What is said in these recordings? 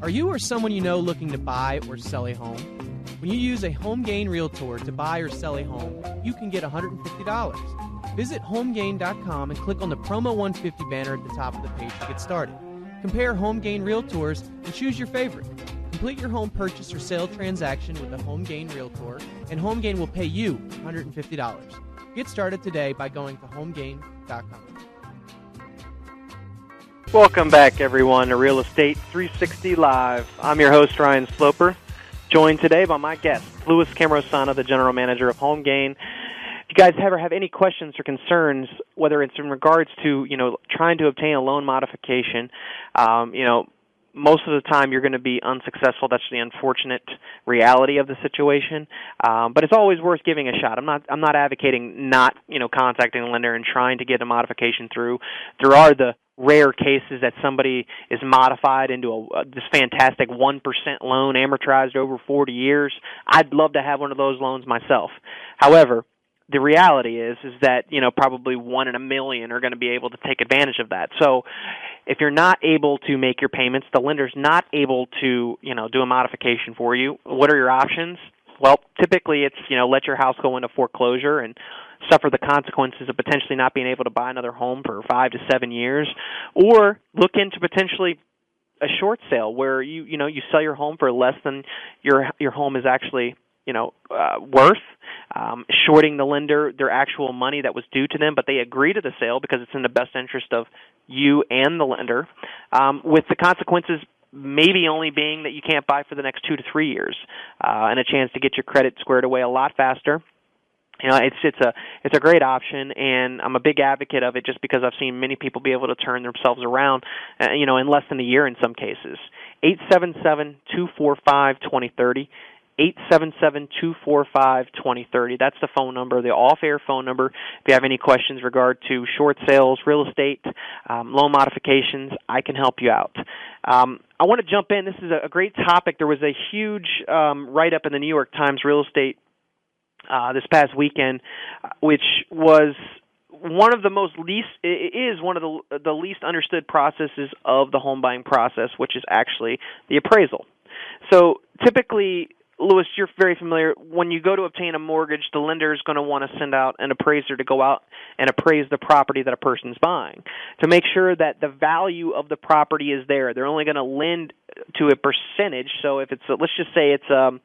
Are you or someone you know looking to buy or sell a home? When you use a HomeGain Realtor to buy or sell a home, you can get $150. Visit HomeGain.com and click on the Promo 150 banner at the top of the page to get started. Compare HomeGain Realtors and choose your favorite. Complete your home purchase or sale transaction with a HomeGain Realtor, and HomeGain will pay you $150. Get started today by going to HomeGain.com. Welcome back, everyone, to Real Estate 360 Live. I'm your host, Ryan Sloper, joined today by my guest, Louis Cammarosano, the General Manager of HomeGain. If you guys ever have any questions or concerns, whether it's in regards to, trying to obtain a loan modification, most of the time you're going to be unsuccessful. That's the unfortunate reality of the situation. But it's always worth giving a shot. I'm not advocating not, contacting the lender and trying to get a modification through. There are the rare cases that somebody is modified into this fantastic 1% loan amortized over 40 years. I'd love to have one of those loans myself. However, the reality is that, probably 1 in a million are going to be able to take advantage of that. So if you're not able to make your payments, the lender's not able to, do a modification for you, what are your options? Well, typically it's, let your house go into foreclosure and suffer the consequences of potentially not being able to buy another home for 5 to 7 years, or look into potentially a short sale where you sell your home for less than your home is actually worth, shorting the lender their actual money that was due to them, but they agree to the sale because it's in the best interest of you and the lender, with the consequences maybe only being that you can't buy for the next 2 to 3 years, and a chance to get your credit squared away a lot faster. It's a great option, and I'm a big advocate of it just because I've seen many people be able to turn themselves around, in less than a year in some cases. 877-245-2030. 877-245-2030. That's the phone number, the off-air phone number. If you have any questions regard to short sales, real estate, loan modifications, I can help you out. I want to jump in. This is a great topic. There was a huge write-up in the New York Times Real Estate this past weekend, which was one of the least understood processes of the home buying process, which is actually the appraisal. So typically, Louis, you're very familiar. When you go to obtain a mortgage, the lender is going to want to send out an appraiser to go out and appraise the property that a person's buying to make sure that the value of the property is there. They're only going to lend to a percentage. So if it's, let's just say it's an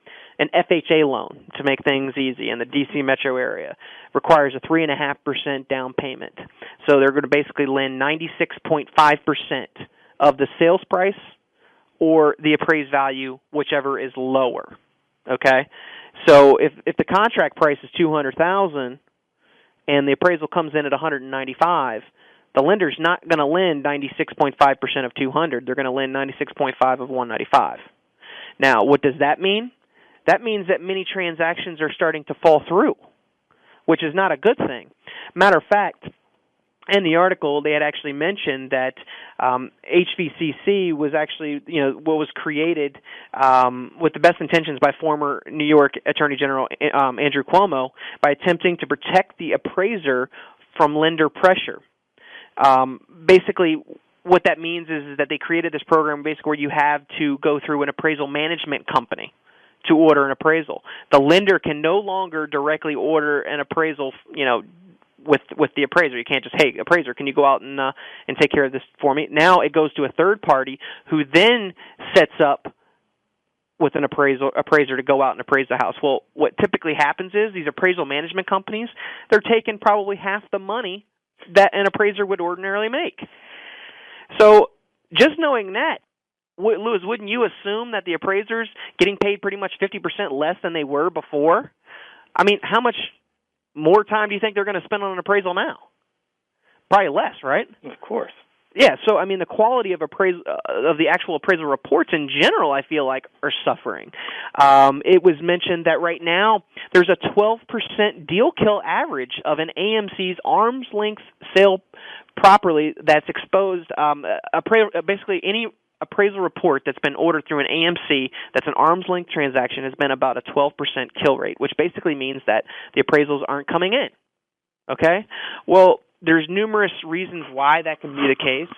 FHA loan to make things easy in the D.C. metro area, requires a 3.5% down payment. So they're going to basically lend 96.5% of the sales price or the appraised value, whichever is lower. Okay, so if the contract price is $200,000 and the appraisal comes in at $195,000, the lender's not going to lend 96.5% of $200,000. They're going to lend 96.5% of $195,000. Now, what does that mean? That means that many transactions are starting to fall through, which is not a good thing. Matter of fact, in the article, they had actually mentioned that HVCC was actually, what was created with the best intentions by former New York Attorney General Andrew Cuomo by attempting to protect the appraiser from lender pressure. Basically, what that means is that they created this program basically where you have to go through an appraisal management company to order an appraisal. The lender can no longer directly order an appraisal, with the appraiser. You can't just, hey, appraiser, can you go out and take care of this for me? Now it goes to a third party who then sets up with an appraiser to go out and appraise the house. Well, what typically happens is these appraisal management companies, they're taking probably half the money that an appraiser would ordinarily make. So just knowing that, Louis, wouldn't you assume that the appraiser's getting paid pretty much 50% less than they were before? I mean, how much more time do you think they're going to spend on an appraisal now? Probably less, right? Of course. Yeah, so I mean the quality of the actual appraisal reports in general, I feel like, are suffering. It was mentioned that right now there's a 12% deal kill average of an AMC's arm's length sale properly that's exposed. Basically, any appraisal report that's been ordered through an AMC that's an arm's length transaction has been about a 12% kill rate, which basically means that the appraisals aren't coming in. Okay? Well, there's numerous reasons why that can be the case.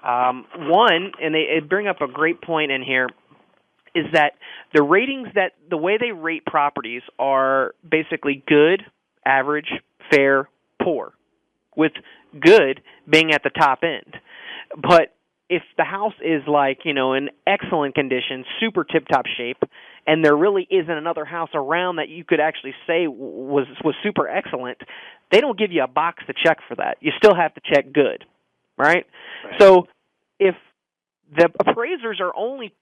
One, and they bring up a great point in here, is that the ratings the way they rate properties are basically good, average, fair, poor, with good being at the top end. But if the house is in excellent condition, super tip-top shape, and there really isn't another house around that you could actually say was super excellent, they don't give you a box to check for that. You still have to check good, right? So if the appraisers are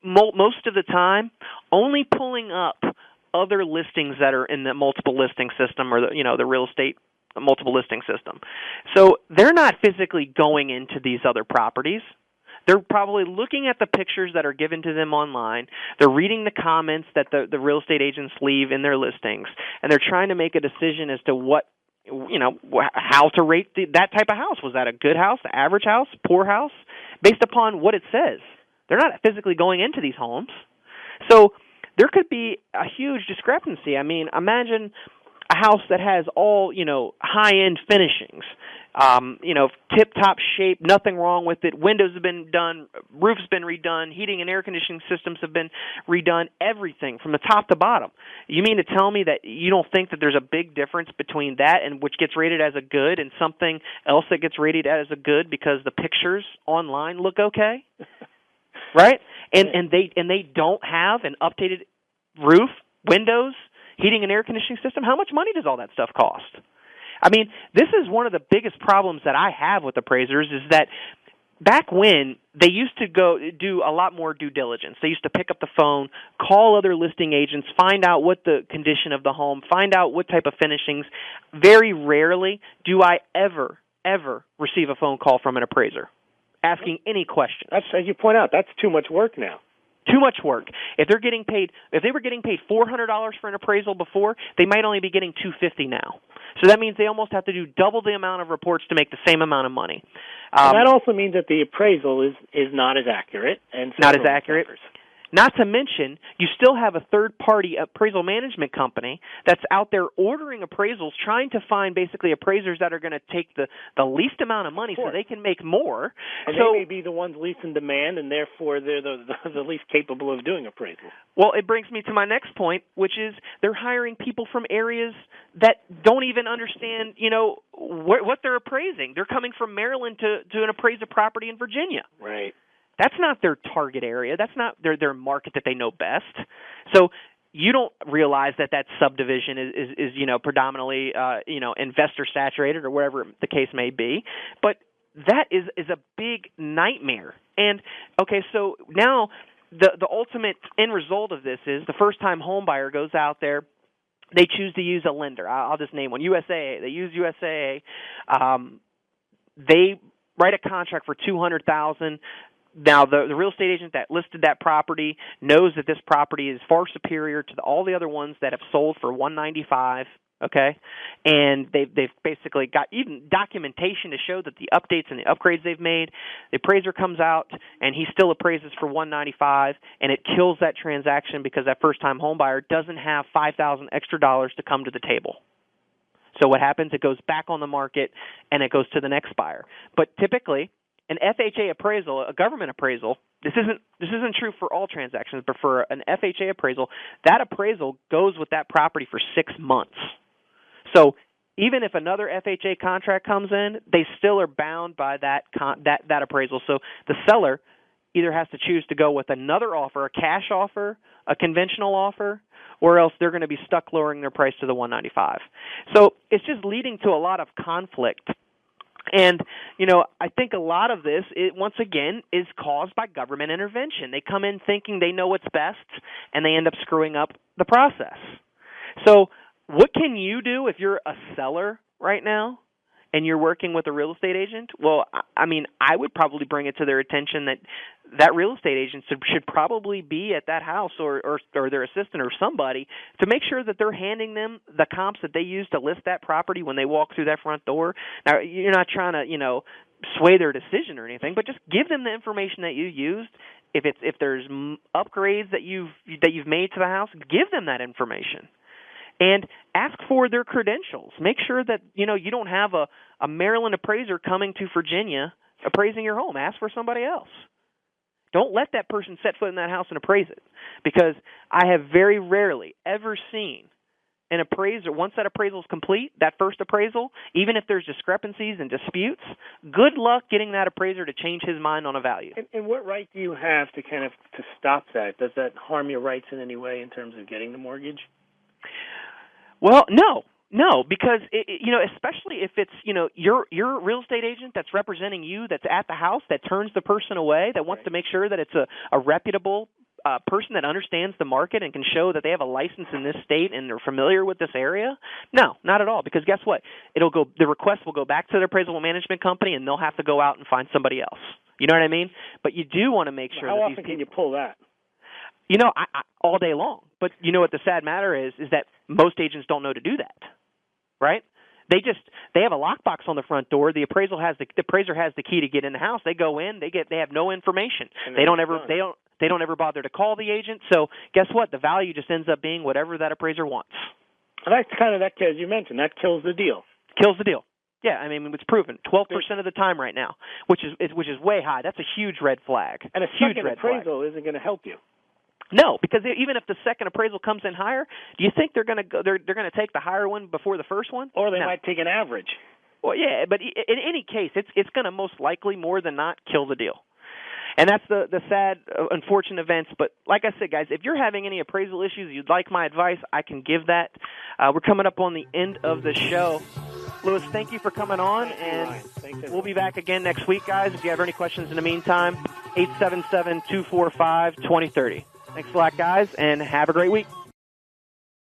most of the time only pulling up other listings that are in the multiple listing system or the real estate multiple listing system. So they're not physically going into these other properties. They're probably looking at the pictures that are given to them online. They're reading the comments that the real estate agents leave in their listings, and they're trying to make a decision as to how to rate that type of house. Was that a good house, average house, poor house, based upon what it says? They're not physically going into these homes. So there could be a huge discrepancy. I mean, imagine a house that has all, high-end finishings, tip-top shape, nothing wrong with it. Windows have been done, roof's been redone, heating and air conditioning systems have been redone, everything from the top to bottom. You mean to tell me that you don't think that there's a big difference between that and which gets rated as a good and something else that gets rated as a good because the pictures online look okay? Right? And they don't have an updated roof, windows, heating and air conditioning system? How much money does all that stuff cost? I mean, this is one of the biggest problems that I have with appraisers is that back when they used to go do a lot more due diligence. They used to pick up the phone, call other listing agents, find out what the condition of the home, find out what type of finishings. Very rarely do I ever receive a phone call from an appraiser asking any questions. That's, as you point out, that's too much work now. Too much work. If they were getting paid $400 for an appraisal before, they might only be getting $250 now. So that means they almost have to do double the amount of reports to make the same amount of money. And that also means that the appraisal is not as accurate. And not as accurate. Not to mention, you still have a third-party appraisal management company that's out there ordering appraisals, trying to find basically appraisers that are going to take the least amount of money so they can make more. And they may be the ones least in demand, and therefore they're the least capable of doing appraisals. Well, it brings me to my next point, which is they're hiring people from areas that don't even understand, what they're appraising. They're coming from Maryland to appraise a property in Virginia. Right. That's not their target area. That's not their market that they know best. So you don't realize that subdivision is predominantly investor saturated or whatever the case may be. But that is a big nightmare. And okay, so now the ultimate end result of this is the first time home buyer goes out there. They choose to use a lender. I'll just name one, USAA. They use USAA. They write a contract for $200,000. Now, the real estate agent that listed that property knows that this property is far superior to all the other ones that have sold for $195. Okay, and they've basically got even documentation to show that the updates and the upgrades they've made. The appraiser comes out and he still appraises for $195, and it kills that transaction because that first-time home buyer doesn't have $5,000 extra to come to the table. So what happens? It goes back on the market and it goes to the next buyer. But typically, an FHA appraisal, a government appraisal, this isn't true for all transactions, but for an FHA appraisal, that appraisal goes with that property for 6 months. So even if another FHA contract comes in, they still are bound by that appraisal. So the seller either has to choose to go with another offer, a cash offer, a conventional offer, or else they're going to be stuck lowering their price to the $195. So it's just leading to a lot of conflict. And, I think a lot of this, once again, is caused by government intervention. They come in thinking they know what's best, and they end up screwing up the process. So what can you do if you're a seller right now and you're working with a real estate agent? Well, I mean, I would probably bring it to their attention that real estate agent should probably be at that house or their assistant or somebody to make sure that they're handing them the comps that they use to list that property when they walk through that front door. Now, you're not trying to, sway their decision or anything, but just give them the information that you used. If there's upgrades that you've made to the house, give them that information. And ask for their credentials. Make sure that, you don't have a Maryland appraiser coming to Virginia appraising your home. Ask for somebody else. Don't let that person set foot in that house and appraise it, because I have very rarely ever seen an appraiser, once that appraisal is complete, that first appraisal, even if there's discrepancies and disputes, good luck getting that appraiser to change his mind on a value. And what right do you have to kind of to stop that? Does that harm your rights in any way in terms of getting the mortgage? Well, no, because especially if it's your real estate agent that's representing you, that's at the house, that turns the person away, that wants to make sure that it's a reputable person that understands the market and can show that they have a license in this state and they're familiar with this area. No, not at all. Because guess what? The request will go back to the appraisal management company, and they'll have to go out and find somebody else. You know what I mean? But you do want to make sure. How often can you pull that? I all day long. But you know what the sad matter is that most agents don't know to do that. Right? They have a lockbox on the front door. The appraiser has the key to get in the house. They go in. They have no information. They don't ever bother to call the agent. So guess what? The value just ends up being whatever that appraiser wants. And that's kind of that, as you mentioned, that kills the deal. Kills the deal. Yeah, I mean, it's proven 12% of the time right now, which is way high. That's a huge red flag. And a second appraisal isn't going to help you. No, because even if the second appraisal comes in higher, do you think they're going to take the higher one before the first one? Or they might take an average. Well, yeah, but in any case, it's going to most likely more than not kill the deal. And that's the sad, unfortunate events. But like I said, guys, if you're having any appraisal issues, you'd like my advice, I can give that. We're coming up on the end of the show. Lewis, thank you for coming on, and we'll be back again next week, guys. If you have any questions in the meantime, 877-245-2030. Thanks a lot, guys, and have a great week.